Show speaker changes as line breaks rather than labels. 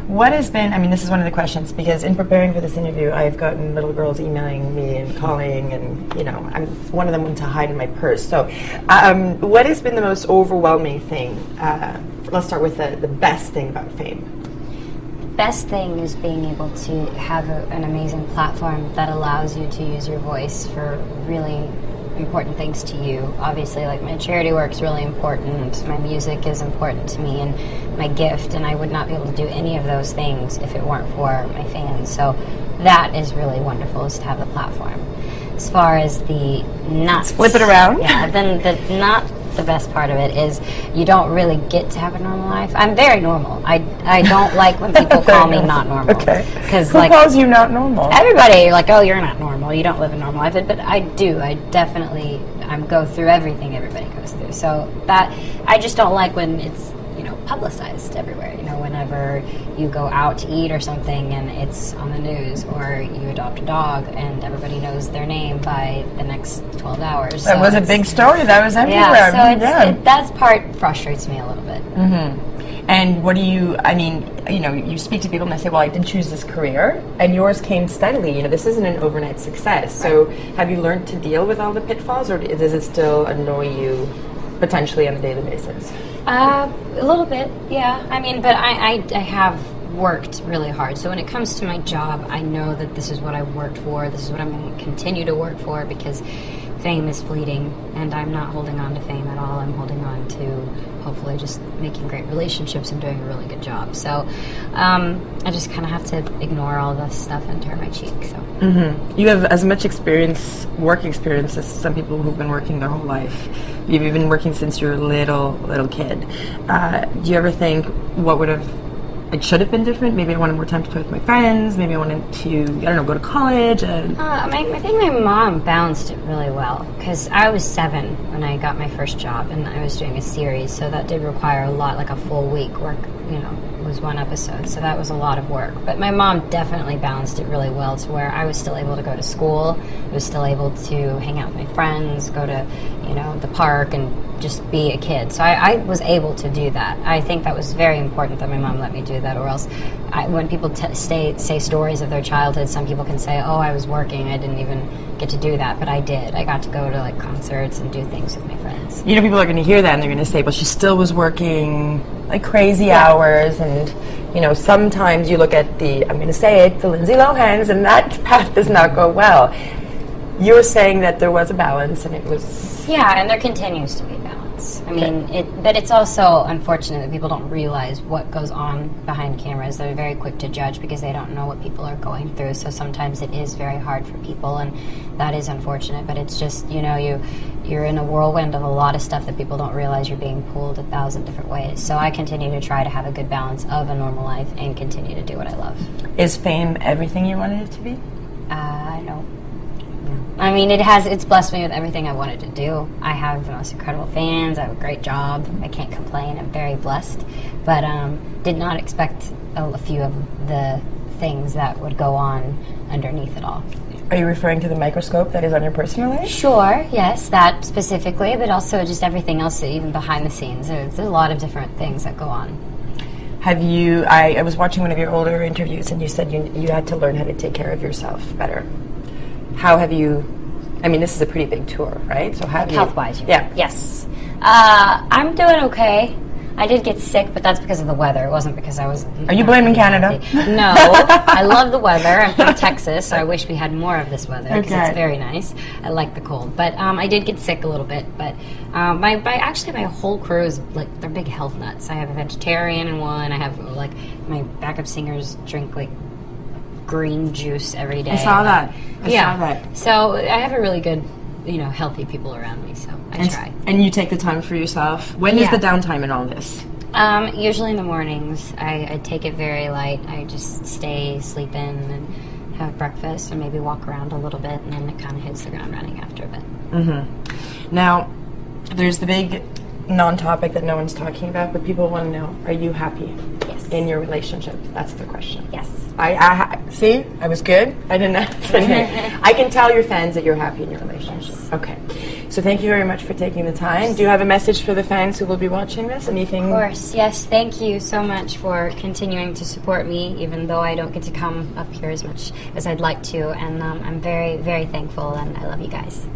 What has been, I mean, this is one of the questions, because in preparing for this interview, I've gotten little girls emailing me and calling, and, you know, I'm one of them to hide in my purse. So what has been the most overwhelming thing? Let's start with the best thing about fame.
Best thing is being able to have an amazing platform that allows you to use your voice for really important things to you. Obviously, like, my charity work's really important, my music is important to me, and my gift, and I would not be able to do any of those things if it weren't for my fans. So that is really wonderful, is to have the platform. As far as the not...
Flip it around.
Yeah, then the not the best part of it is you don't really get to have a normal life. I'm very normal. I don't like when people call me not normal.
Okay.
Because,
who
like,
calls you not normal?
Everybody, you're like, oh, you're not normal. You don't live a normal life. But I do. I definitely go through everything everybody goes through. So that, I just don't like when it's, you know, publicized everywhere. You know, whenever you go out to eat or something and it's on the news, or you adopt a dog and everybody knows their name by the next 12 hours.
That was a big story. That was everywhere.
Yeah, so that part frustrates me a little bit.
Mm-hmm. And what do you, I mean, you know, you speak to people and they say, well, I did choose this career, and yours came steadily. You know, this isn't an overnight success. So have you learned to deal with all the pitfalls, or does it still annoy you potentially on a daily basis?
A little bit, yeah. I mean, but I have worked really hard. So when it comes to my job, I know that this is what I worked for. This is what I'm going to continue to work for, because fame is fleeting, and I'm not holding on to fame at all. I'm holding on to hopefully just making great relationships and doing a really good job. So I just kind of have to ignore all the stuff and turn my cheek. So
you have as much experience, work experience, as some people who've been working their whole life. You've been working since you were a little kid. Do you ever think, what would have, it should have been different? Maybe I wanted more time to play with my friends. Maybe I wanted to, I don't know, go to college.
I think my mom balanced it really well, because I was 7 when I got my first job, and I was doing a series, so that did require a lot, like a full week work, you know, it was one episode, so that was a lot of work. But my mom definitely balanced it really well, to where I was still able to go to school, I was still able to hang out with my friends, go to, you know, the park, and just be a kid. So I was able to do that. I think that was very important that my mom let me do that, or else when people say stories of their childhood, some people can say, oh, I was working, I didn't even get to do that, but I did. I got to go to, like, concerts and do things with my friends.
You know, people are going to hear that and they're going to say, well, she still was working like crazy hours, and, you know, sometimes you look at the, I'm going to say it, the Lindsay Lohans, and that path does not go well. You were saying that there was a balance, and it was...
Yeah, and there continues to be balance. I mean, but it's also unfortunate that people don't realize what goes on behind cameras. They're very quick to judge because they don't know what people are going through. So sometimes it is very hard for people, and that is unfortunate. But it's just, you know, you're in a whirlwind of a lot of stuff that people don't realize. You're being pulled 1,000 different ways. So I continue to try to have a good balance of a normal life and continue to do what I love.
Is fame everything you wanted it to be?
No. I mean, it's blessed me with everything I wanted to do. I have the most incredible fans, I have a great job, I can't complain, I'm very blessed, but did not expect a few of the things that would go on underneath it all.
Are you referring to the microscope that is on your personal life?
Sure, yes, that specifically, but also just everything else, even behind the scenes. There's a lot of different things that go on.
Have you, I was watching one of your older interviews, and you said you had to learn how to take care of yourself better. How have you, I mean, this is a pretty big tour, right? So how have you...
Health-wise,
yeah.
Yes. I'm doing okay. I did get sick, but that's because of the weather. It wasn't because I was...
Are you blaming Canada?
No. I love the weather. I'm from Texas, so I wish we had more of this weather, because it's very nice. I like the cold. But I did get sick a little bit. But actually, my whole crew is, like, they're big health nuts. I have a vegetarian in one. I have, like, my backup singers drink, like, green juice every day.
I saw that. I saw that.
So I have a really good, you know, healthy people around me, so I try.
And you take the time for yourself. When is the downtime in all this?
Usually in the mornings. I take it very light. I just sleep in and have breakfast, or maybe walk around a little bit, and then it kind of hits the ground running after a bit.
Mm-hmm. Now, there's the big non-topic that no one's talking about, but people want to know, are you happy in your relationship? That's the question.
Yes.
I see, I was good. I didn't answer anything. I can tell your fans that you're happy in your relationship. Okay. So thank you very much for taking the time. Do you have a message for the fans who will be watching this? Anything?
Of course, yes. Thank you so much for continuing to support me, even though I don't get to come up here as much as I'd like to. And I'm very, very thankful, and I love you guys.